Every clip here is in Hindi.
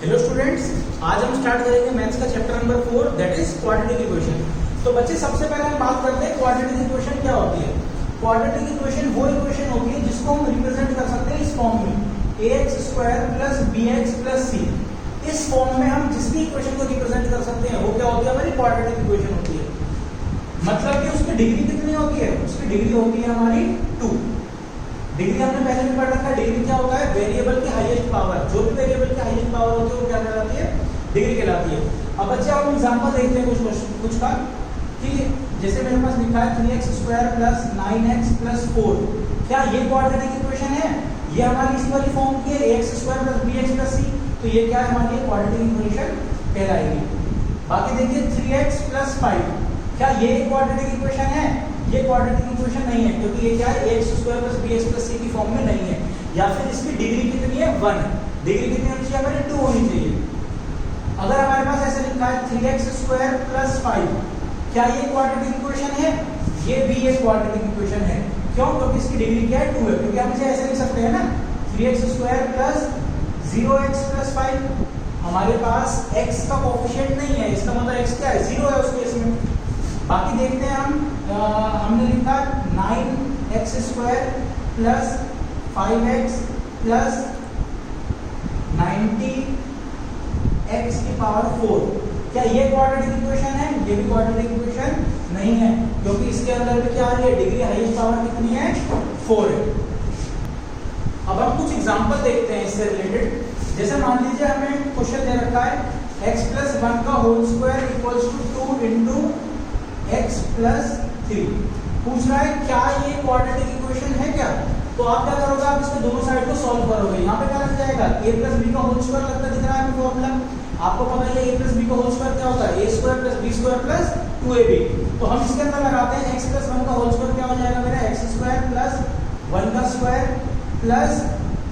हेलो स्टूडेंट्स, आज हम स्टार्ट करेंगे मैथ्स का chapter number 4 that is quadratic equation. तो बच्चे सबसे पहले हम बात करते हैं क्वाड्रेटिक इक्वेशन क्या होती है। क्वाड्रेटिक इक्वेशन वो इक्वेशन होती है जिसको हम रिप्रेजेंट कर सकते हैं इस फॉर्म में ax² + bx + c। इस फॉर्म में हम जिस भी इक्वेशन को रिप्रेजेंट कर सकते हैं वो क्या होती है, हमारी क्वाड्रेटिक इक्वेशन होती है। मतलब कि उसकी डिग्री कितनी होती है, उसकी डिग्री होती है हमारी 2। डिग्री हमने पहले भी पढ़ रखा है। डिग्री क्या होता है, वेरिएबल की हाईएस्ट पावर। जो भी वेरिएबल की हाईएस्ट पावर होती है वो क्या कहलाती है, डिग्री कहलाती है। अब बच्चे हम एग्जांपल देखते हैं कुछ का कि जैसे मेरे पास लिखा है 3x² + 9x + 4। क्या ये क्वाड्रेटिक इक्वेशन है? ये हमारी इसी वाली फॉर्म की है ax² + bx + c। तो ये क्या है, हमारी क्वाड्रेटिक इक्वेशन कहलाएगी। बाकी देखिए 3x + 5। क्या ये क्वाड्रेटिक इक्वेशन है? ये क्वाड्रेटिक इक्वेशन नहीं है, क्योंकि ये क्या है, ax² + bx + c की फॉर्म में नहीं है। या फिर इसकी डिग्री कितनी है, 1। डिग्री कितनी होनी चाहिए, हमारी 2 होनी चाहिए। अगर हमारे पास ऐसे लिखा है 3x² + 5, क्या ये क्वाड्रेटिक इक्वेशन है? ये भी एक क्वाड्रेटिक इक्वेशन है। क्यों? क्योंकि इसकी डिग्री क्या है, 2 है। क्योंकि हम इसे ऐसे लिख सकते हैं ना, 3x² + 0x + 5। हमारे पास x का कोएफिशिएंट नहीं है, इसका मतलब x क्या है, 0 है उस केस में। बाकी देखते हैं हमने लिखा 9x² + 5x + 90x⁴। क्या ये क्वाड्रेटिक इक्वेशन है? ये भी क्वाड्रेटिक इक्वेशन नहीं है, क्योंकि इसके अंदर भी क्या आ रही है, डिग्री हाईएस्ट पावर कितनी है, 4 है। अब हम कुछ एग्जांपल देखते हैं इससे रिलेटेड। जैसे मान लीजिए हमें क्वेश्चन दे रखा है x + 1 का होल स्क्वायर = 2 × x + 3। पूछ रहा है क्या ये क्वाड्रेटिक इक्वेशन है क्या? तो आप क्या करोगे, आप इसके दोनों साइड को सॉल्व करोगे। यहाँ पे क्या लग जाएगा, a + b का होल स्क्वायर लगता दिख रहा है हमें फॉर्मूला। आपको पता है a + b का होल स्क्वायर क्या होता है, a² + b² + 2ab। तो हम इसके अंदर लगाते हैं x + 1 का होल स्क्वायर क्या हो जाएगा मेरा, x² + 1 का स्क्वायर +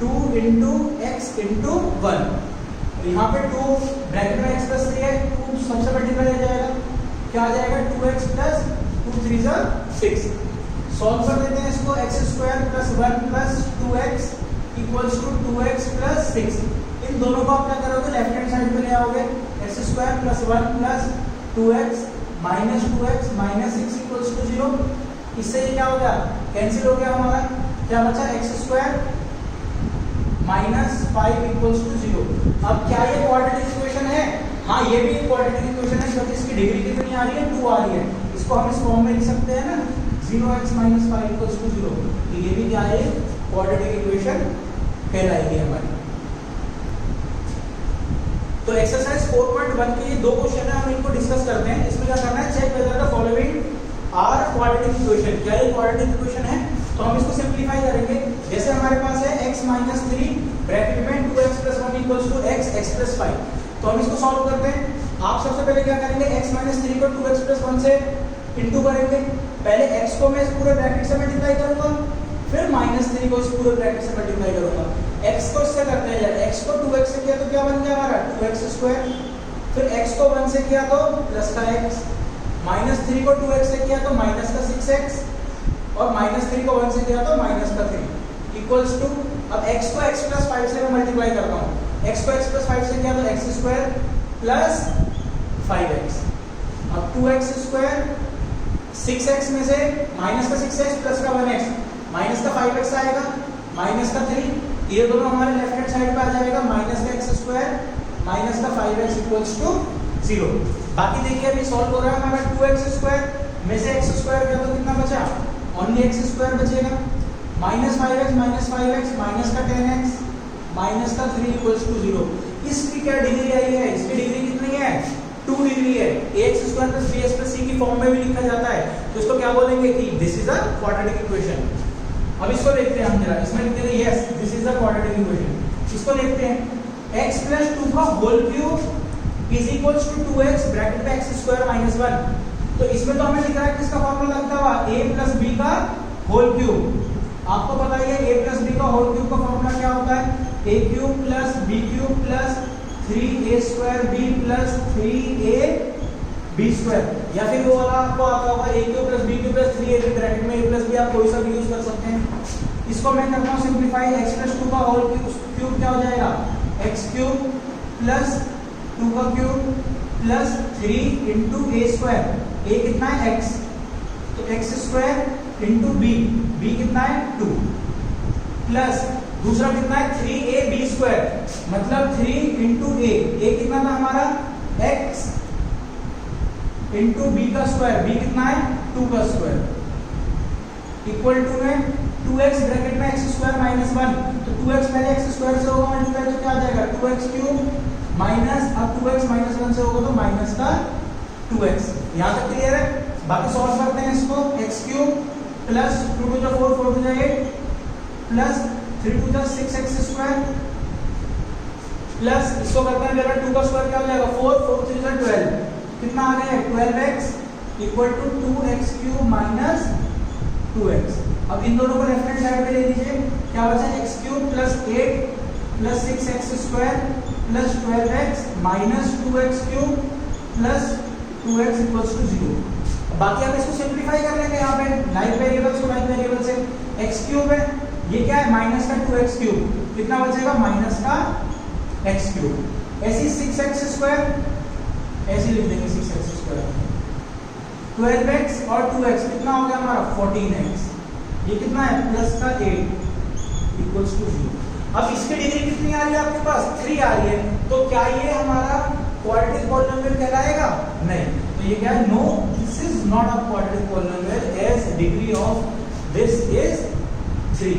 2 × x × 1। यहाँ पे 2 ब्रैकेट में x + 3 है, 2 सबसे मल्टीप्लाई हो जाएगा, क्या आ जाएगा, 2x + 2 3 = 6। सॉल्व कर देते हैं इसको, x² + 1 + 2x = 2x + 6। इन दोनों को आप क्या करोगे, लेफ्ट हैंड साइड पे ले आओगे। x² + 1 + 2x - 2x - 6 = 0। इससे ये क्या हो गया, कैंसिल हो गया हमारा। क्या बचा, x² - 5 = 0। अब क्या ये क्वाड्रेटिक इक्वेशन है? हाँ, ये भी एक क्वाड्रेटिक इक्वेशन है, क्योंकि इसकी डिग्री कितनी आ रही है, 2 आ रही है। इसको हम इस फॉर्म में लिख सकते हैं ना, 0x - 5 = 0। तो ये भी क्या है, क्वाड्रेटिक इक्वेशन कहलाएगी हमारी। तो एक्सरसाइज 4.1 के ये 2 क्वेश्चन है, हम इनको डिस्कस करते हैं। इसमें क्या करना है, check whether the following are quadratic equation. क्या ये क्वाड्रेटिक इक्वेशन है? तो हम इसको सिंपलीफाई करेंगे। जैसे हमारे पास है x - 3 ब्रैकेट में 2x + 1 = x + 5। तो हम इसको सॉल्व करते हैं। आप सबसे पहले क्या करेंगे, x - 3 को 2x + 1 से इंटू करेंगे। पहले x को मैं इस पूरे ब्रैकेट से मल्टीप्लाई करूंगा, फिर -3 को इस पूरे ब्रैकेट से मल्टीप्लाई करूंगा। x को इससे करते हैं, यार x को 2x से किया तो क्या बन गया हमारा, 2x²। फिर x को 1 से किया तो प्लस का x, -3 को 2x से किया तो माइनस का 6x, और -3 को 1 से किया तो माइनस का 3 = अब x को x + 5 से मैं मल्टीप्लाई करता हूँ। x को x + 5 से किया तो x² + 5x। अब 2x², 6x में से माइनस का 6x प्लस का 1x, माइनस का 5x आएगा, माइनस का 3। ये दोनों हमारे लेफ्ट हैंड साइड पे आ जाएगा, -x² माइनस का 5x = 0। बाकी देखिए अभी सॉल्व हो रहा है हमारा, 2x² में से x² गया तो कितना बचा, ओनली x² बचेगा। -5x - 5x माइनस का 10x माइनस का 3 = 0। इसकी क्या डिग्री आई है, इसकी डिग्री कितनी है, 2 डिग्री है। ax² + bx + c की फॉर्म में भी लिखा जाता है। तो इसको क्या बोलेंगे कि this is a quadratic equation. अब इसको देखते हैं हम जरा, इसमें लिखते हैं yes this is a quadratic equation. इसको देखते हैं, x + 2 का होल क्यूब = 2x ब्रैकेट में x² - 1। तो इसमें तो हमें लिख रहा है किसका फॉर्मूला लगता हुआ, a + b का होल क्यूब। आपको पता ही है a + b का होल क्यूब का फॉर्मूला क्या होता है, a³ + b³ + 3a² b + 3ab²। या फिर वो वाला आपको आता होगा a³ + b³ + 3ab ब्रैकेट में a + b, आप कोई सा भी यूज कर सकते हैं। इसको मैं करता हूँ सिंपलीफाई, x + 2 का होल क्यूब क्या हो जाएगा, x³ प्लस 2 का cube plus 3 into a square, a कितना है x, तो x square into b, b कितना है 2, प्लस दूसरा कितना है 3ab स्क्वायर, मतलब 3 इंटू ए कितना था हमारा x इंटू बी का स्क्वायर, बी कितना है 2 का स्क्वायर, इक्वल टू में 2x ब्रैकेट में x स्क्वायर माइनस 1, तो 2x पहले x स्क्वायर से होगा मल्टीप्लाई, तो क्या आ जाएगा 2x क्यूब माइनस, अब 2x माइनस 1 से होगा तो माइनस का 2x। यहाँ तक क्लियर है? बाकी सॉल्व करते हैं इसको, x cube plus 2 to 4, 4 to 8 plus 3 to 6x square plus इसको करते हैं जरा 2 का स्क्वायर क्या हो जाएगा 4, 4 3 12, कितना आ गया 12x equal to 2x cube minus 2x। अब इन दोनों को लेफ्ट हैंड साइड पे ले लीजिए, क्या बचा x cube plus 8 plus 6x square plus 12x minus 2x cube plus 2x equals to 0। बाकी आप इसको सिंप्लीफाई कर लेंगे, यहाँ पे लाइक वेरिएबल्स को लाइक वेरिएबल से, x क्यूब है ये क्या है माइनस का 2x क्यूब, कितना बचेगा माइनस का x क्यूब, ऐसी 6x स्क्वायर ऐसे लिख देंगे 6x स्क्वायर, 12x और 2x कितना हो गया हमारा 14x, ये कितना है प्लस का 8 इक्वल्स टू 0। अब इसकी डिग्री कितनी आ रही है आपके पास 3 आ रही है, तो क्या ये हमारा क्वाड्रेटिक पॉलिनोमियल कहलाएगा? नहीं, तो ये क्या है no this is not a quadratic polynomial as degree of this is 3।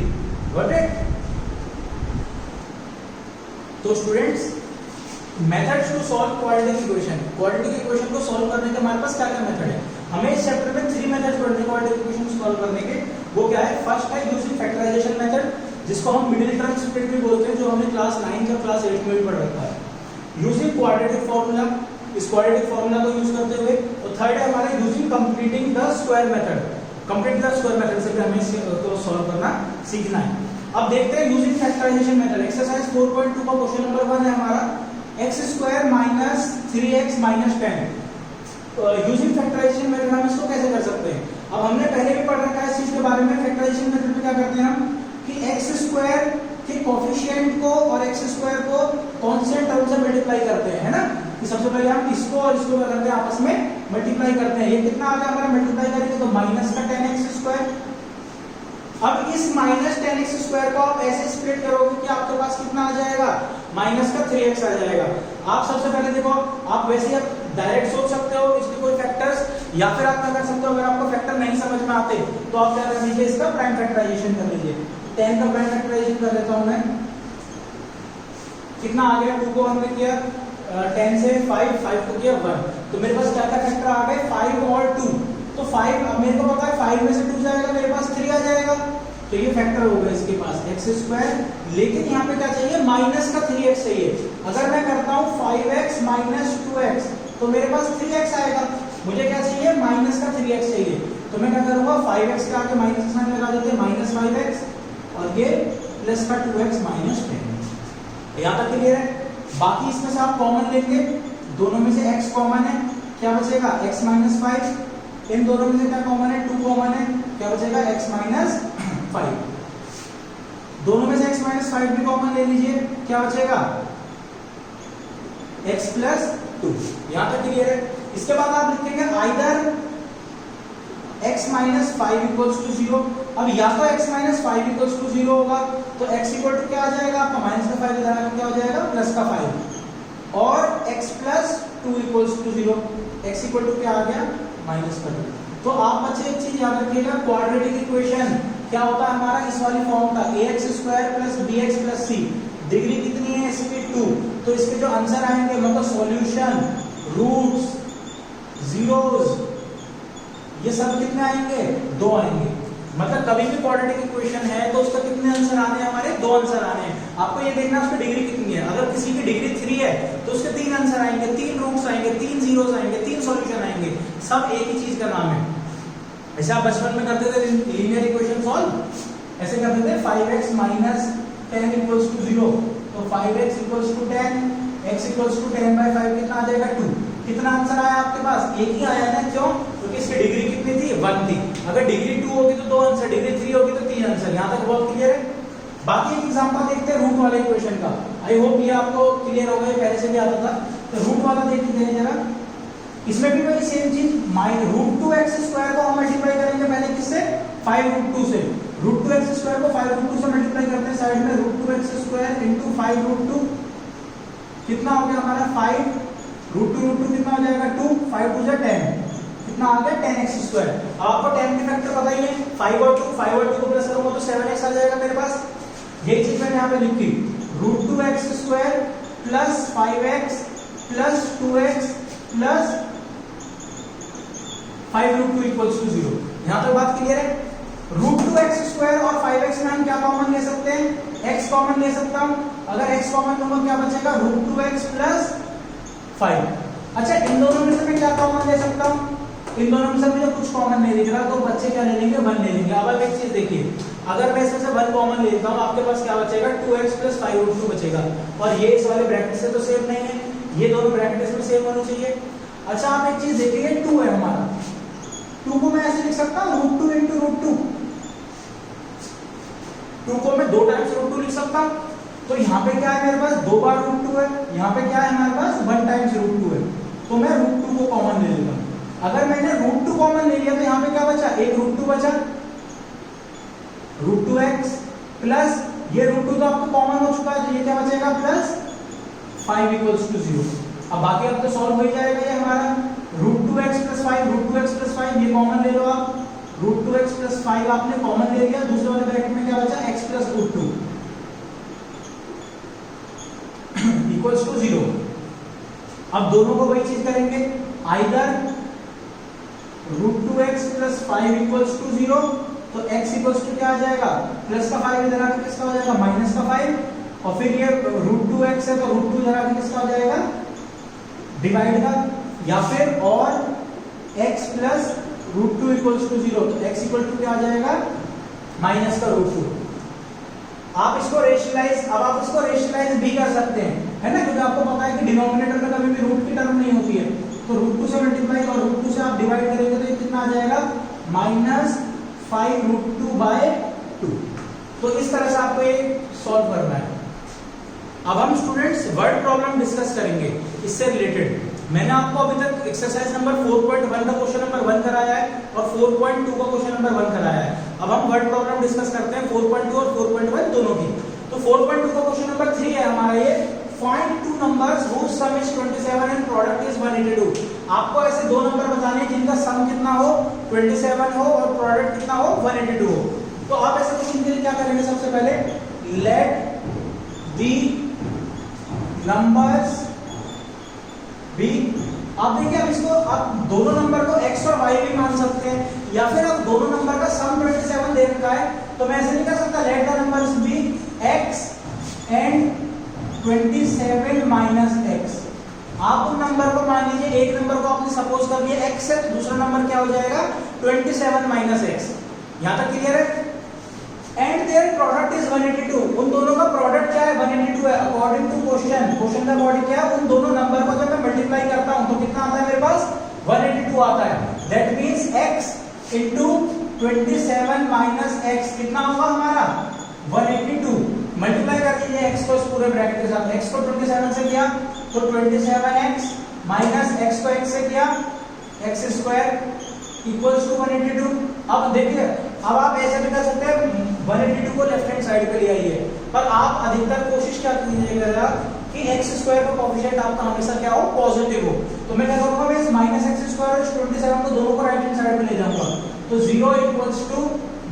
Got it? तो students methods to solve quadratic equation, quadratic equation को सॉल्व करने के हमारे पास क्या क्या मेथड है? हमें इस चैप्टर में 3 मेथड्स पढ़ने क्वाड्रेटिक इक्वेशन को सॉल्व करने के। वो क्या है? फर्स्ट है यूजिंग फैक्टराइजेशन मेथड, जिसको हम मिडिल टर्म स्प्लिट भी बोलते हैं, जो हमने क्लास 9 और क्लास 8 में भी पढ़ रखा है। यूजिंग क्वाड्रेटिक फार्मूला, इस क्वाड्रेटिक फार्मूला को यूज करते हुए। और थर्ड है हमारा using completing the square method, complete the square method से भी हमें इसको सॉल्व करना सीखना है। अब देखते हैं यूजिंग फैक्टराइजेशन मेथड। एक्सरसाइज 4.2 का क्वेश्चन नंबर 1 है हमारा, x square minus 3x minus 10। Using factorisation method हम इसको कैसे कर सकते हैं? अब हमने पहले भी पढ़ रखा है इस चीज के बारे में। फैक्टराइजेशन मेथड में क्या करते हैं हम कि x स्क्वायर के कोफिशिएंट को और x स्क्वायर को कांस्टेंट टर्म से मल्टीप्लाई करते हैं, है ना? कि सबसे पहले हम इसको और इसको क्या करते हैं आपस में मल्टीप्लाई करते हैं। ये कितना आ गया हमारा मल्टीप्लाई करेंगे तो माइनस का 10x स्क्वायर। अब इस माइनस 10x स्क्वायर को आप ऐसे स्प्लिट करोगे कि आपके पास कितना आ जाएगा माइनस का 3x आ जाएगा। आप सबसे पहले देखो, आप वैसे आप डायरेक्ट सोच सकते हो इसके कोई फैक्टर्स, या फिर आप क्या कर सकते हो अगर आपको फैक्टर नहीं समझ में आते तो आप क्या कर लीजिए इसका प्राइम फैक्टराइजेशन कर लीजिए। 10 का प्राइम फैक्टराइजेशन कर लेता हूं मैं, कितना आ गया 2 को हमने किया 10 से 5 को किया 1, तो मेरे पास क्या क्या फैक्टर आ गए 5 और 2। तो 5 अब मेरे को पता है 5 में से 2 जाएगा मेरे पास 3 आ जाएगा, तो ये फैक्टर होगा इसके पास x स्क्वायर। लेकिन यहाँ पे क्या चाहिए माइनस का 3x चाहिए। अगर मैं करता हूँ 5x माइनस 2x तो मेरे पास 3x आएगा, मुझे क्या चाहिए माइनस का 3x चाहिए। तो मैं क्या करूंगा 5x के आगे माइनस का साइन लगा देते हैं माइनस 5x और ये प्लस का 2x माइनस 10। यहाँ तक क्लियर है? बाकी इसमें से आप कॉमन लेंगे, दोनों में से x कॉमन है, क्या बचेगा x माइनस 5। इन दोनों में से क्या कॉमन है 2 कॉमन है, क्या बचेगा x माइनस 5। दोनों में से x माइनस 5 भी कॉमन ले लीजिए, क्या बचेगा x प्लस 2। यहां तक क्लियर है? इसके बाद आप लिखेंगे either x minus 5 equals to 0। अब या तो x माइनस 5 इक्वल्स टू 0 होगा तो x इक्वल टू क्या आ जाएगा आपका माइनस का 5 इधर आएगा, क्या हो जाएगा प्लस का 5, और x plus 2 equals to 0, x equal to क्या आ गया माइनस का 2। तो आप बच्चे एक चीज याद रखिएगा, क्वाड्रेटिक इक्वेशन क्या होता है हमारा इस वाली फॉर्म का ax square plus bx plus c। Degree कितनी है इसकी 2, तो इसके जो आंसर आएंगे मतलब सॉल्यूशन, रूट्स, जीरोस, ये सब कितने आएंगे 2 आएंगे। मतलब कभी भी क्वाड्रेटिक इक्वेशन है तो उसका कितने आंसर आने हैं हमारे 2 आंसर आने हैं। आपको ये देखना उसकी डिग्री कितनी है। अगर किसी की डिग्री 3 है तो उसके 3 आंसर आएंगे, 3 रूट्स आएंगे, 3 जीरोस आएंगे, 3 सॉल्यूशन आएंगे, सब एक ही चीज का नाम है। ऐसे आप बचपन में करते थे लीनियर इक्वेशन सॉल्व, ऐसे करते थे 5x माइनस 10 इक्वल्स टू 0, तो 5x equals to 10, x equals to 10 by 5 कितना आ जाएगा 2। कितना आंसर आया आपके पास? एक ही आया ना, क्यों? क्योंकि इसकी डिग्री कितनी थी 1 थी। अगर डिग्री 2 होगी तो 2 आंसर, डिग्री 3 होगी तो 3 आंसर। यहाँ तक बहुत क्लियर है? बाकी एक एग्जांपल देखते हैं रूट वाले इक्वेशन का। आई होप ये आपको क्लियर हो गया, पहले से भी आता था। तो रूट वाला देख लीजिए जरा, इसमें भी वही सेम चीज, √2x² को हम मल्टीप्लाई करेंगे पहले किससे, 5√2 से। √2x² को 5√2 से मल्टीप्लाई करते हैं, साइड में √2x² इंटू 5√2 कितना हो गया हमारा 5, √2 कितना हो जाएगा 2, 5 2 10, कितना आ गया 10x²। अब आपको 10 के फैक्टर पता ही है, 5 और 2 को प्लस करूंगा तो 7x आ जाएगा मेरे पास। यही चीज मैंने यहाँ पे लिखी, √2x² plus 5x plus 2x plus 5√2 equals to 0। यहां तक बात क्लियर है। √2x² और 5x में हम क्या कॉमन ले सकते हैं, x कॉमन ले सकता हूं। अगर x कॉमन लूंगा क्या बचेगा, √2x प्लस 5। अच्छा, इन दोनों में से मैं क्या कॉमन ले सकता हूं, इन दोनों में से मुझे कुछ कॉमन नहीं दिख रहा, तो बच्चे क्या ले लेंगे, 1 ले लेंगे। अब एक चीज देखिए, अगर मैं इसमें से 1 कॉमन ले लेता हूं, आपके पास क्या बचेगा, 2x प्लस 5√2 बचेगा। और ये इस वाले ब्रैकेट से तो सेम नहीं है, ये दोनों ब्रैकेट में सेम होने चाहिए। अच्छा, आप एक चीज देखिए, 2 है हमारा, 2 को मैं ऐसे लिख सकता हूं, √2 इंटू √2, 2 को मैं 2 टाइम्स √2 लिख सकता हूं। तो यहाँ पे क्या है मेरे पास, 2 बार √2 है, यहाँ पे क्या है हमारे पास 1 टाइम्स √2 है, तो मैं √2 को कॉमन ले लेता हूं। अगर मैंने √2 कॉमन ले लिया तो यहाँ पे क्या बचा, एक √2 बचा, √2x प्लस ये √2 तो आपको कॉमन हो चुका है, तो ये क्या बचेगा प्लस 5 इक्वल्स टू 0। अब बाकी अब तो सॉल्व हो ही जाएगा ये हमारा, √2x प्लस 5, √2x प्लस 5 ये कॉमन ले लो आप, √2x प्लस 5 आपने कॉमन ले लिया, दूसरे वाले ब्रैकेट में क्या बचा, x प्लस √2 इक्वल्स टू 0। अब दोनों को वही चीज करेंगे, either √2x plus 5 equals to 0, तो x इक्वल्स टू क्या आ जाएगा, प्लस का 5 इधर आके किसका हो जाएगा, माइनस का 5, और फिर ये √2x है तो √2 इधर आके किसका हो जाएगा, डिवाइड का, या फिर और x प्लस √2 इक्वल्स टू 0, तो x इक्वल टू क्या आ जाएगा, माइनस का √2। आप इसको रेशनलाइज, अब आप इसको रेशनलाइज भी कर सकते हैं, है ना, क्योंकि आपको पता है कि डिनोमिनेटर में कभी भी रूट की टर्म नहीं होती है, तो √2 से मल्टीप्लाई और √2 से आप डिवाइड करेंगे तो ये कितना आ जाएगा, -5√2/2। तो इस तरह से आपको ये सॉल्व करना है। अब हम स्टूडेंट्स वर्ड प्रॉब्लम डिस्कस करेंगे इससे रिलेटेड। मैंने आपको अभी तक एक्सरसाइज नंबर 4.1 का क्वेश्चन नंबर 1 कराया है और 4.2 का क्वेश्चन नंबर 1 कराया है। अब हम वर्ड प्रॉब्लम डिस्कस करते हैं 4.2 और 4.1 दोनों की। तो 4.2 का क्वेश्चन नंबर 3 है हमारा ये, find two numbers whose sum is 27 and product is 182। आपको ऐसे दो नंबर बताने हैं जिनका सम कितना हो, 27 हो और प्रोडक्ट कितना हो, 182 हो। तो आप ऐसे क्वेश्चन के लिए क्या करेंगे, सबसे पहले लेट दी नंबर्स बी। आप देखिए, अब इसको आप दोनों नंबर को x और y भी मान सकते हैं, या फिर आप दोनों नंबर का सम 27 दे रखा है, तो मैं ऐसे नहीं कर सकता, let the numbers be x and 27 minus x। आप उन नंबर को मान लीजिए, एक नंबर को आपने सपोज कर लिया x है, तो दूसरा नंबर क्या हो जाएगा 27 माइनस x। यहां तक क्लियर है। एंड देयर प्रोडक्ट इज 182, उन दोनों का प्रोडक्ट क्या है, 182 है। अकॉर्डिंग टू क्वेश्चन, क्वेश्चन का बॉडी क्या है, उन दोनों नंबर को जब मैं मल्टीप्लाई करता हूं तो कितना आता है मेरे पास, 182 आता है। That means x into 27 minus x कितना होगा हमारा, 182। मल्टीप्लाई कर दीजिए x को इस पूरे ब्रैकेट के साथ, x को 27 से किया तो 27x माइनस x को x से किया, x स्क्वायर इक्वल्स टू 182। अब देखिए, अब आप ऐसे भी कर सकते हैं, 182 को लेफ्ट हैंड साइड पे ले आइए, पर आप अधिकतर कोशिश क्या कीजिएगा कि x स्क्वायर का कोएफिशिएंट आपका हमेशा क्या हो, पॉजिटिव हो। तो मैं क्या करूंगा, मैं इस माइनस x स्क्वायर और 27 को दोनों को राइट हैंड साइड पे ले जाऊंगा, तो 0 इक्वल्स टू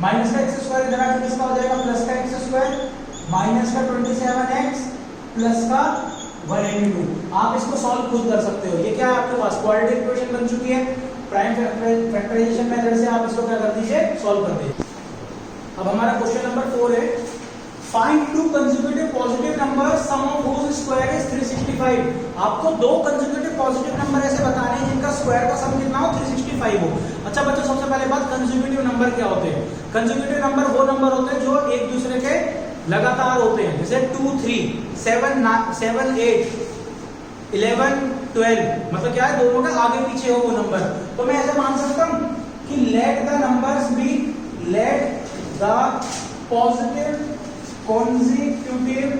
माइनस का x स्क्वायर इधर आके किसका हो जाएगा, प्लस का x स्क्वायर माइनस का 27x प्लस का 182। आप इसको सॉल्व खुद कर सकते हो। ये क्या है आपके पास, क्वाड्रेटिक इक्वेशन बन चुकी है, प्राइम फैक्टराइजेशन मेथड से आप इसको क्या कर दीजिए, सॉल्व कर दीजिए। अब हमारा क्वेश्चन नंबर 4 है, find two consecutive positive number sum of whose square is 365। आपको दो कंसेक्यूटिव पॉजिटिव नंबर ऐसे बताने हैं जिनका स्क्वायर का सम कितना हो, 365 हो। अच्छा बच्चों, सबसे पहले बात, कंसेक्यूटिव नंबर क्या होते हैं। कंसेक्यूटिव नंबर वो नंबर होते हैं जो एक दूसरे के लगातार होते हैं, जैसे 2 3 7 8 11 12, मतलब क्या है, दोनों का आगे पीछे हो वो नंबर। तो मैं ऐसे मान सकता हूं कि let the numbers be, let the positive consecutive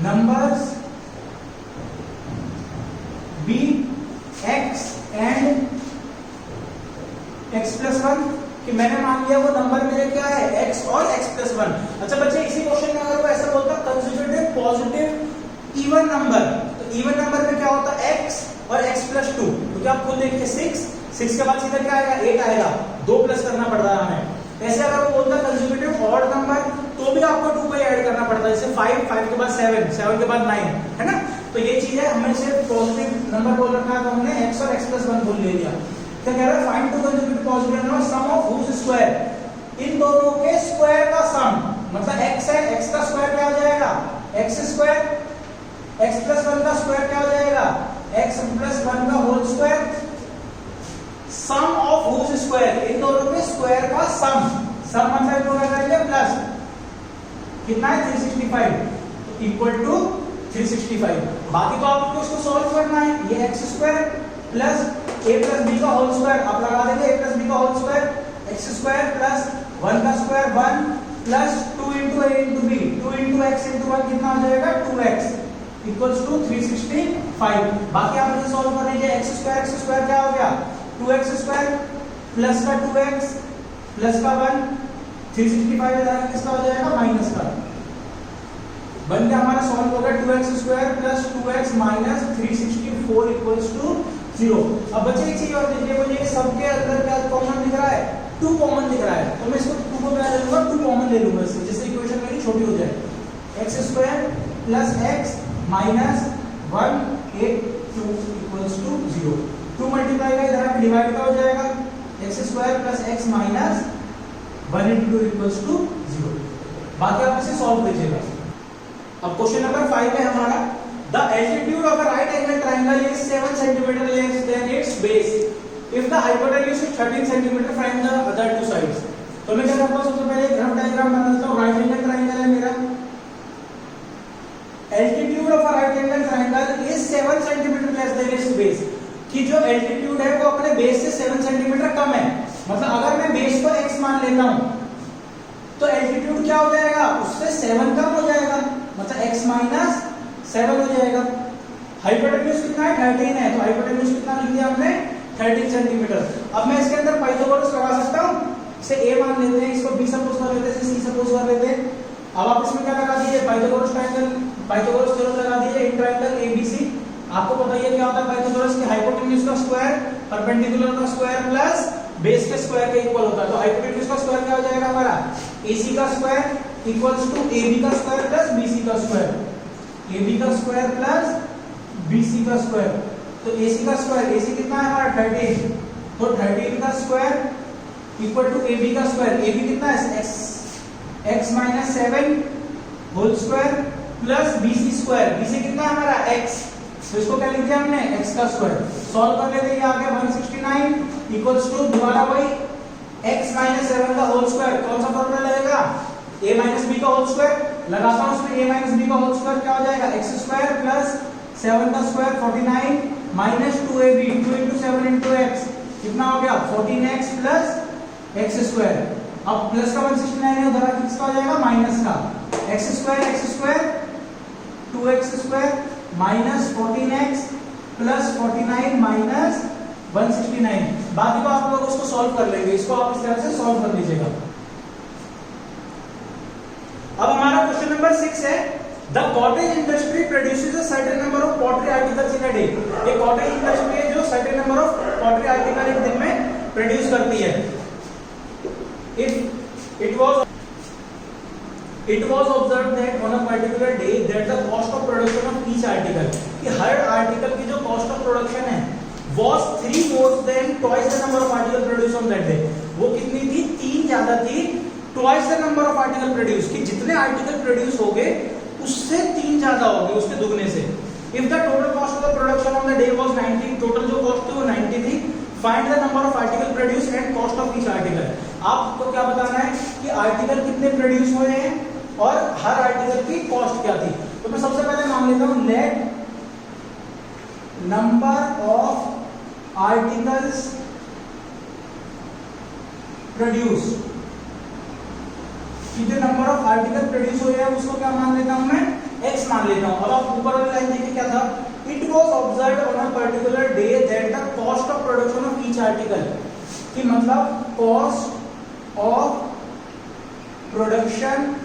numbers b x and x plus 1 कि मैंने मान लिया वो नंबर मेरे क्या है x और x plus 1। अच्छा बच्चे इसी क्वेश्चन में अगर वो ऐसा बोलता कंसेक्यूटिव पॉजिटिव इवन नंबर, तो इवन नंबर में क्या होता है x और x plus 2, तो क्या आप खुद देखिए 6 के बाद सीधा क्या आएगा 8 आएगा, 2 प्लस करना पड़ रहा है हमें। ऐसे अगर वो बोलता कंसेक्यूटिव ऑड नंबर तो भी आपको 2 को ऐड करना पड़ता है, जैसे 5 के बाद 7 के बाद 9, है ना। तो ये चीज है, हमने सिर्फ पॉजिटिव नंबर बोल रखा है तो हमने x और x plus 1 बोल ले लिया। क्या कह रहा है find two consecutive positive number sum of whose square, इन दोनों के स्क्वायर का सम, मतलब x है x का स्क्वायर क्या हो जाएगा x स्क्वायर, x plus 1 का स्क्वायर क्या हो जाएगा x plus 1 का whole square, sum of whose square, इन दोनों के स्क्वायर का सम मतलब क्या करेंगे प्लस कितना है 365 इक्वल टू 365। बाकी तो आपको इसको सॉल्व करना है, ये x square plus a plus b का होल स्क्वायर आप लगा देंगे, a प्लस b का whole square x square plus 1 का square 1 plus 2 into a into b 2 into x into 1 कितना हो जाएगा 2x इक्वल्स टू 365। बाकी आप इसे सॉल्व कर लीजिए, x स्क्वायर क्या हो गया 2x स्क्वायर प्लस का 2x प्लस का 1 365 इधर किसका हो जाएगा माइनस का, बन गया हमारा सॉल्व होगा 2x square plus 2x minus 364 equals to 0। अब बच्चे एक चीज और देखिए, मुझे ये सबके अंदर क्या कॉमन दिख रहा है 2 कॉमन दिख रहा है, तो मैं इसको 2 को क्या ले लूंगा 2 कॉमन ले लूंगा इससे, जिससे इक्वेशन मेरी छोटी हो जाए, x square plus x minus 182 equals to 0। 2 multiply का इधर डिवाइड का हो जाएगा x square plus x minus 182 equals to 0। बाकी आप इसे सॉल्व कीजिएगा। अब क्वेश्चन नंबर 5 है हमारा, the altitude of a right angle triangle is 7 centimetre less than it's base if the hypotenuse is 13 centimetre from the other two sides. तो मैं क्या करता हूं, सबसे पहले ग्राफ डायग्राम बनाता हूं, राइट एंगल ट्रायंगल है मेरा, altitude of a right angle triangle is 7 centimetre less than it's base, कि जो एल्टीट्यूड है वो अपने बेस से 7 सेंटीमीटर कम है, मतलब अगर मैं बेस को x मान लेता हूं तो एल्टीट्यूड क्या हो जाएगा उससे 7 कम हो जाएगा, मतलब x माइनस 7 हो जाएगा। हाइपोटेन्यूज कितना है 13 है, तो हाइपोटेन्यूज कितना लिख दिया हमने 13 सेंटीमीटर। अब मैं इसके अंदर पाइथागोरस लगा सकता हूं, इसे a मान लेते हैं, इसको b सपोज कर लेते हैं, इसे c सपोज कर लेते हैं। अब आप इसमें क्या लगा दीजिए पाइथागोरस थ्योरम लगा दीजिए इन ट्रायंगल ABC। आपको पता है क्या होता है पाइथागोरस की, हाइपोटेन्यूज का स्क्वायर परपेंडिकुलर का स्क्वायर प्लस बेस के स्क्वायर के इक्वल होता है, तो हाइपोटेन्यूज का स्क्वायर क्या हो जाएगा हमारा AC का स्क्वायर इक्वल्स टू AB का स्क्वायर प्लस BC का स्क्वायर, AB का स्क्वायर प्लस BC का स्क्वायर, तो AC का स्क्वायर, AC कितना है हमारा 13, तो 13 का स्क्वायर इक्वल टू AB का स्क्वायर, AB कितना है x minus 7 whole square plus BC square, BC कितना है हमारा x, तो इसको क्या लिख दिया हमने x का स्क्वायर। सॉल्व कर लेते हैं, ये आ गया 169 इक्वल्स टू दोबारा वही x माइनस 7 का होल स्क्वायर, कौन सा फॉर्मूला लगेगा a माइनस b का होल स्क्वायर, लगाता हूं उसमें a माइनस b का होल स्क्वायर क्या हो जाएगा x स्क्वायर प्लस 7 का square 49 minus 2ab 2 into 7 into x कितना हो गया 14x प्लस x स्क्वायर। अब प्लस का 169 है उधर किसका हो जाएगा माइनस का, x square 2x square minus 14x plus 49 minus 169। बाकी तो आप लोग उसको सॉल्व कर लेंगे, इसको आप इस तरह से सॉल्व कर लीजिएगा। अब हमारा क्वेश्चन नंबर 6 है, the cottage industry produces a certain number of pottery articles in a day. ये कॉटेज इंडस्ट्री है जो certain number of pottery article एक दिन में प्रोड्यूस करती है। It was observed that on a particular day that the cost of production of each article, कि हर आर्टिकल की जो कॉस्ट ऑफ प्रोडक्शन है was 3 more than twice the number of article produced on that day। वो कितनी थी 3 ज्यादा थी twice the number of article produced, कि जितने आर्टिकल प्रोड्यूस हो गए उससे 3 ज्यादा हो गए, उसके दुगने से। If the total cost of the production on the day was 90, total जो कॉस्ट थी वो 90 थी, find the number of article produce and cost of each article. आपको क्या बताना है कि आर्टिकल कितने प्रोड्यूस हुए हैं और हर आर्टिकल की कॉस्ट क्या थी। तो मैं सबसे पहले मान लेता हूं let number of articles produce, जो नंबर ऑफ आर्टिकल प्रोड्यूस हो रहे हैं उसको क्या मान लेता हूं मैं x मान लेता हूं। अब आप ऊपर वाली लाइन देखिए क्या था, it was observed on a particular day that the cost of production of each article, कि मतलब cost of production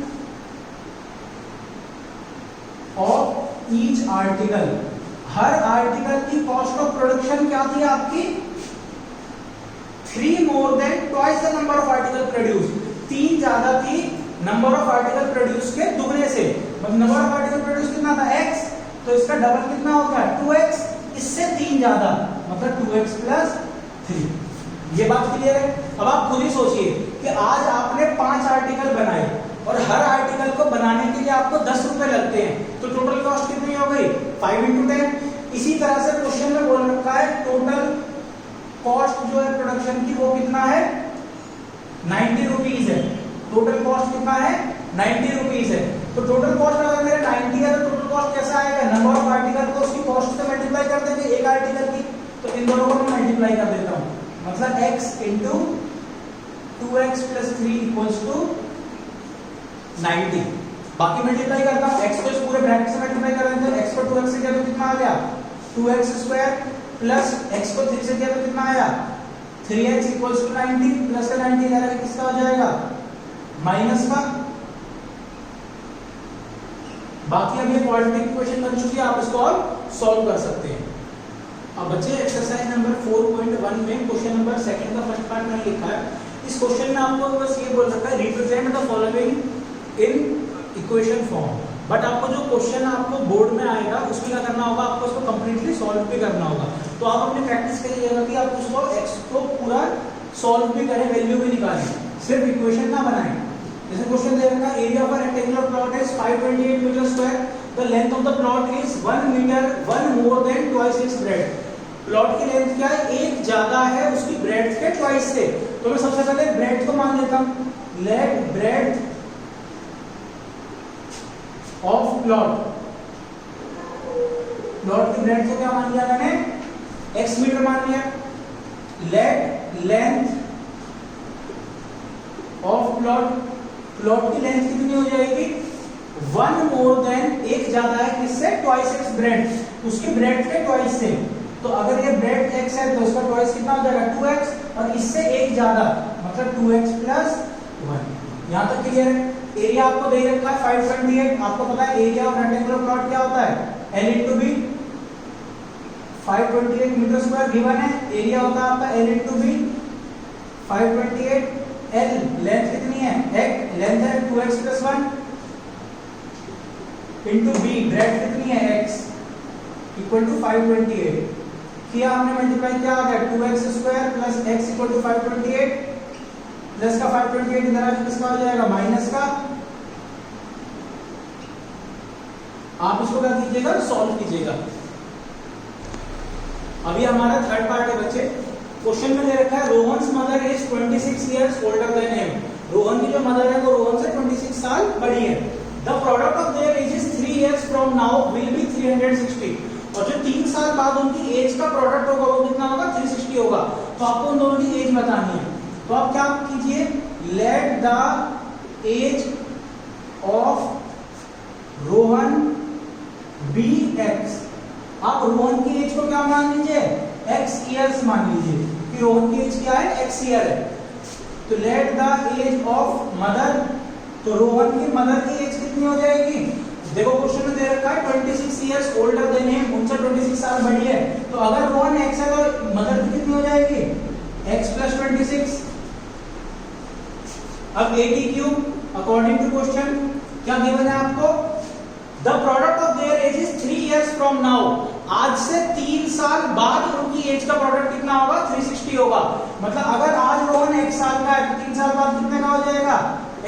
of each article, her article की कॉस्ट ऑफ प्रोडक्शन क्या थी आपकी, 3 more than twice the number of article produced, 3 ज्यादा थी नंबर ऑफ आर्टिकल प्रोड्यूस के दुगने से। मतलब नंबर ऑफ आर्टिकल प्रोड्यूस कितना था x, तो इसका डबल कितना हो गया 2x, इससे 3 ज्यादा मतलब 2x प्लस 3। ये बात क्लियर है। अब आप खुद ही सोचिए कि आज आपने 5 आर्टिकल बनाए और हर आर्टिकल को बनाने के लिए आपको 10 रुपए लगते हैं, तो टोटल कॉस्ट कितनी हो गई 5 × 10। इसी तरह से क्वेश्चन में बोल रखा है टोटल कॉस्ट जो है प्रोडक्शन की वो कितना है 90 रुपीज है। टोटल कॉस्ट कितना है 90 रुपीज है। तो टोटल कॉस्ट अगर मेरा 90 है तो टोटल कॉस्ट कैसा आएगा, नंबर ऑफ आर्टिकल को उसकी कॉस्ट से मल्टीप्लाई कर देंगे एक आर्टिकल की, तो इन दोनों को मैं मल्टीप्लाई कर देता हूं, मतलब x × 2x + 3 = 90। बाकी मल्टीप्लाई करता हूं, x को इस पूरे ब्रैकेट से मल्टीप्लाई कर देते हैं, x को 2x से किया तो कितना आ गया 2x² प्लस x को 3 से किया तो कितना आया 3x = 90, प्लस का 90 इधर किसका हो जाएगा माइनस का। बाकी अब ये क्वाड्रेटिक इक्वेशन बन चुकी है, आप इसको और सॉल्व कर सकते हैं। अब बच्चे एक्सरसाइज नंबर 4.1 में क्वेश्चन नंबर 2 का फर्स्ट पार्ट मैंने लिखा है। इस क्वेश्चन में आपको बस ये बोल रखा है represent the following in equation form, but आपको जो क्वेश्चन आपको बोर्ड में आएगा उसमें क्या करना होगा, आपको उसको कंप्लीटली सॉल्व भी करना होगा। तो आप अपनी प्रैक्टिस करिएगा कि आप उसको x को पूरा सॉल्व भी करें, वैल्यू भी निकालें, सिर्फ इक्वेशन ना बनाएं। जैसे क्वेश्चन दे रखा है area of a rectangular plot is 528 metre square, the length of the plot is 1 metre 1 more than twice its breadth. Plot की लेंथ क्या है, एक ज्यादा है उसकी ब्रेड्थ के ट्वाइस से। तो मैं सबसे पहले ब्रेड्थ को मान लेता हूं, let breadth of plot, plot की ब्रेड्थ को क्या मान लिया मैंने x मीटर मान लिया। Let length of plot, plot की लेंथ कितनी हो जाएगी 1 मोर देन, एक ज्यादा है किससे ट्वाइस एक्स ब्रेड्थ, उसकी ब्रेड्थ के ट्वाइस से। तो अगर ये ब्रेड्थ x है तो उसका ट्वाइस कितना हो जाएगा 2x, और इससे एक ज्यादा मतलब 2x + 1। यहां तक क्लियर है। एरिया आपको दे रखा है 528, आपको पता है एरिया ऑफ रेक्टेंगुलर प्लॉट क्या होता है L × B, 528 metre square given है, एरिया होता है आपका L × B 528, L लेंथ कितनी है x, लेंथ है 2x + 1 × B, ब्रेड्थ कितनी है x = 528, किया हमने मल्टीप्लाई किया आ गया 2x² + x = 528, प्लस का 528 इधर आके किसका हो जाएगा माइनस का। आप इसको क्या कीजिएगा सॉल्व कीजिएगा। अभी हमारा थर्ड पार्ट है बच्चे। क्वेश्चन में दे रखा है Rohan's mother is 26 years older than him. Rohan की जो मदर है वो रोहन से 26 साल बड़ी है। The product of their age is 3 years from now will be 360, और जो 3 साल बाद उनकी एज का प्रोडक्ट होगा वो कितना होगा 360 होगा। तो आपको उन दोनों की एज बतानी है। तो आप क्या कीजिए, let the age of Rohan be x, आप रोहन की एज को क्या मान लीजिए x इयर्स मान लीजिए कि रोहन की एज क्या है x ईयर है। तो let the age of mother, तो रोहन की मदर की एज कितनी हो जाएगी, देखो क्वेश्चन में दे रखा है 26 इयर्स ओल्डर देन हिम, उनसे 26 साल बड़ी है। तो अगर रोहन x है तो मदर की कितनी हो जाएगी x + 26। अब 80³ अकॉर्डिंग टू क्वेश्चन क्या गिवन है आपको, the product of their age is 3 years from now, आज से 3 साल बाद उनकी एज का प्रोडक्ट कितना होगा 360 होगा। मतलब अगर आज रोहन 1 साल का है तो 3 साल बाद कितने का हो जाएगा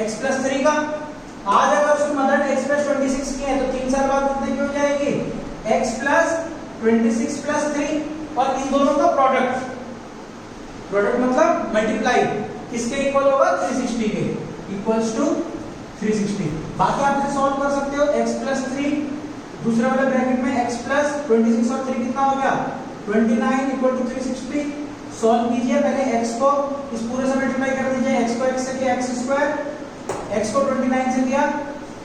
x + 3 का। आज अगर उसकी मदर x + 26 की है तो 3 साल बाद कितने की हो जाएगी x + 26 + 3, और इन दोनों का प्रोडक्ट, प्रोडक्ट मतलब मल्टीप्लाई किसके इक्वल होगा 360 के, इक्वल्स टू 360। बाकी आप इसे सॉल्व कर सकते हो x + 3, दूसरे वाले ब्रैकेट में x + 26 और 3 कितना हो गया 29 = 360। सॉल्व कीजिए, पहले x को इस पूरे से मल्टीप्लाई कर दीजिए, x को x से किया x², x को 29 से किया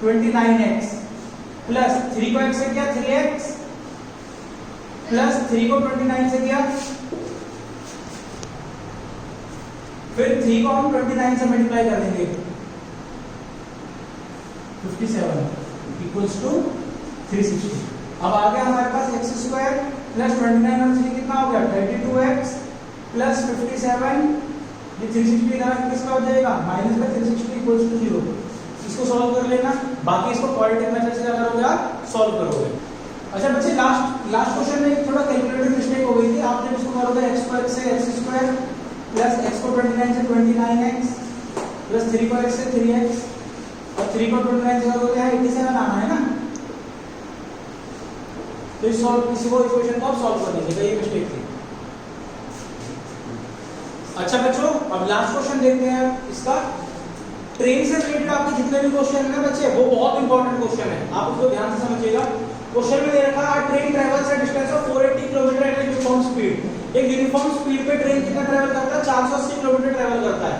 29x, प्लस 3 को x से किया 3x प्लस 3 को 29 से किया, फिर 3 को हम 29 से मल्टीप्लाई कर देंगे 57 इक्वल्स टू 360। अब आ गया हमारे पास x स्क्वायर प्लस 29 और 3 कितना हो गया 32x प्लस 57, ये 360 इधर किसका हो जाएगा माइनस में 360 इक्वल्स टू 0। इसको सॉल्व कर लेना, बाकी इसको क्वाड्रेटिक मेथड से अगर होगा सॉल्व करोगे। अच्छा बच्चे लास्ट क्वेश्चन में थोड़ा कैलकुलेटर मिस्टेक हो गई थी। आप जब इसको करोगे x स्क्वायर से x स्क्वायर प्लस x को 29 से 29x प्लस 3 को x से 3x और 3 को 29 से करोगे यहाँ 87 आना है ना, तो इस इक्वेशन को आप सॉल्व कर लीजिएगा, ये मिस्टेक थी। अच्छा बच्चों अब लास्ट क्वेश्चन देखते हैं इसका। ट्रेन से रिलेटेड आपके जितने भी क्वेश्चन है बच्चे वो बहुत इंपॉर्टेंट क्वेश्चन है, आप उसको ध्यान से समझिएगा। क्वेश्चन में दे रखा है train travels at distance of 480 kilometre at uniform speed. एक यूनिफॉर्म स्पीड पे ट्रेन कितना ट्रैवल करता है 480 किलोमीटर ट्रैवल करता है।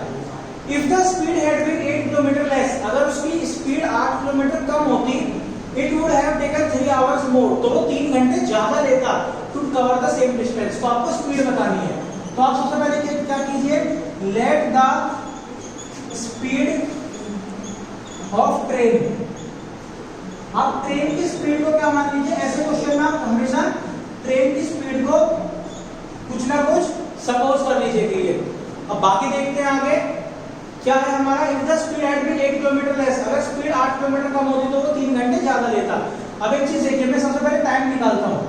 If the speed had been 8 kilometre less, अगर उसकी स्पीड 8 किलोमीटर कम होती, it would have taken 3 hours more, तो वो 3 घंटे ज्यादा लेता to cover the same distance. तो आपको स्पीड बतानी है, तो आप सबसे पहले क्या कीजिए, let the speed of train. आप ट्रेन की स्पीड को क्या मान लीजिए, ऐसे क्वेश्चन में आप हमेशा ट्रेन की स्पीड को कुछ ना कुछ सपोज कर लीजिए के लिए। अब बाकी देखते हैं आगे क्या है हमारा। If the speed had been 8 kilometre less, अगर स्पीड 8 किलोमीटर कम होती तो वो 3 घंटे ज्यादा लेता। अब एक चीज देखिए, मैं सबसे पहले टाइम निकालता हूँ।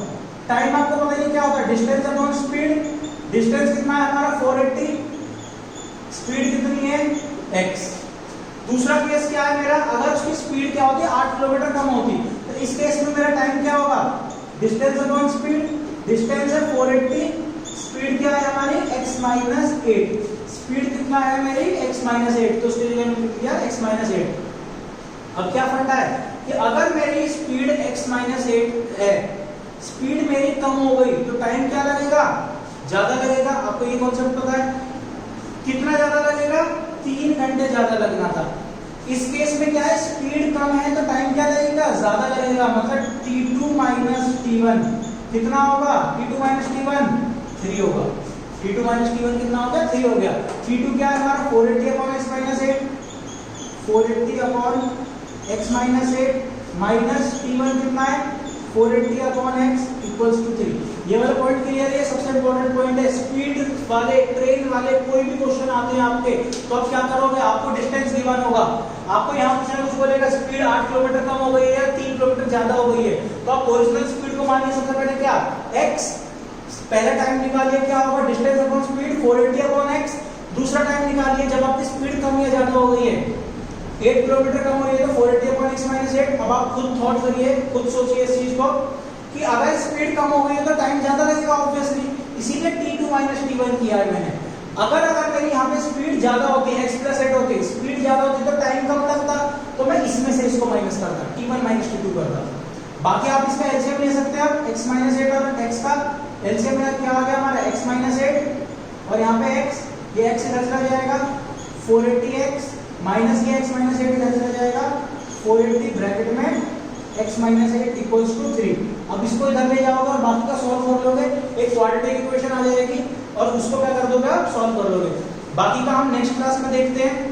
टाइम आपको पता ही क्या होता है, डिस्टेंस अपॉन स्पीड। डिस्टेंस कितना है हमारा 480, स्पीड कितनी है x। दूसरा केस क्या है मेरा, अगर उसकी स्पीड क्या होती है 8 किलोमीटर कम होती, तो इस केस में मेरा टाइम क्या होगा, डिस्टेंस अपॉन स्पीड। डिस्टेंस है 480, स्पीड क्या है हमारी x माइनस 8, स्पीड कितना है मेरी x माइनस 8, तो उसके लिए मैंने लिख दिया x माइनस 8। अब क्या फंडा है कि अगर मेरी स्पीड x माइनस 8 है, स्पीड मेरी कम हो गई तो टाइम क्या लगेगा, ज्यादा लगेगा। आपको ये कॉन्सेप्ट पता है, कितना ज्यादा लगेगा, 3 घंटे ज्यादा लगना था। इस केस में क्या है, स्पीड कम है तो टाइम क्या लगेगा, ज्यादा लगेगा, मतलब t2 माइनस t1 कितना होगा, t2 माइनस t1 3 होगा। t2 माइनस t1 कितना हो गया, 3 हो गया। t2 क्या है हमारा 480 upon x minus 8, 480 upon x minus 8 minus t1 कितना है 480 अपॉन x इक्वल्स टू 3। ये वाला पॉइंट क्लियर है, सबसे इंपॉर्टेंट पॉइंट है। स्पीड वाले ट्रेन वाले कोई भी क्वेश्चन आते हैं आपके, तो आप क्या करोगे, आपको डिस्टेंस गिवन होगा, आपको यहाँ कुछ ना कुछ बोलेगा स्पीड 8 किलोमीटर कम हो गई है या 3 किलोमीटर ज्यादा हो गई है, तो आप ओरिजिनल स्पीड को मानिए सबसे पहले क्या x, पहला टाइम निकालिए क्या होगा, distance upon speed 480 upon x। दूसरा टाइम निकालिए जब आपकी स्पीड कम या ज्यादा हो गई है, 8 किलोमीटर कम हो रही है तो 480 अपॉन x माइनस 8। अब आप खुद थॉट करिए, खुद सोचिए इस चीज को कि अगर स्पीड कम हो गई है तो टाइम ज्यादा लगेगा ऑब्वियसली, इसीलिए t2 माइनस t1 किया है मैंने। अगर मेरी यहाँ पे स्पीड ज्यादा होती है, x प्लस 8 होती, स्पीड ज्यादा होती तो टाइम कम लगता, तो मैं इसमें से इसको माइनस करता, t1 माइनस t2 करता। बाकी आप इसका एलसीएम ले सकते हैं, x माइनस 8 और x का एलसीएम क्या आ गया हमारा x माइनस 8 और यहाँ पे x, ये x इधर चला जाएगा 480x माइनस ये x माइनस 8 इधर चला जाएगा 480 ब्रैकेट में x माइनस 8 इक्वल्स टू 3। अब इसको इधर ले जाओगे और बाकी का सॉल्व कर लोगे, एक क्वाड्रेटिक इक्वेशन आ जाएगी और उसको क्या कर दोगे आप, सॉल्व कर लोगे। बाकी का हम नेक्स्ट क्लास में देखते हैं।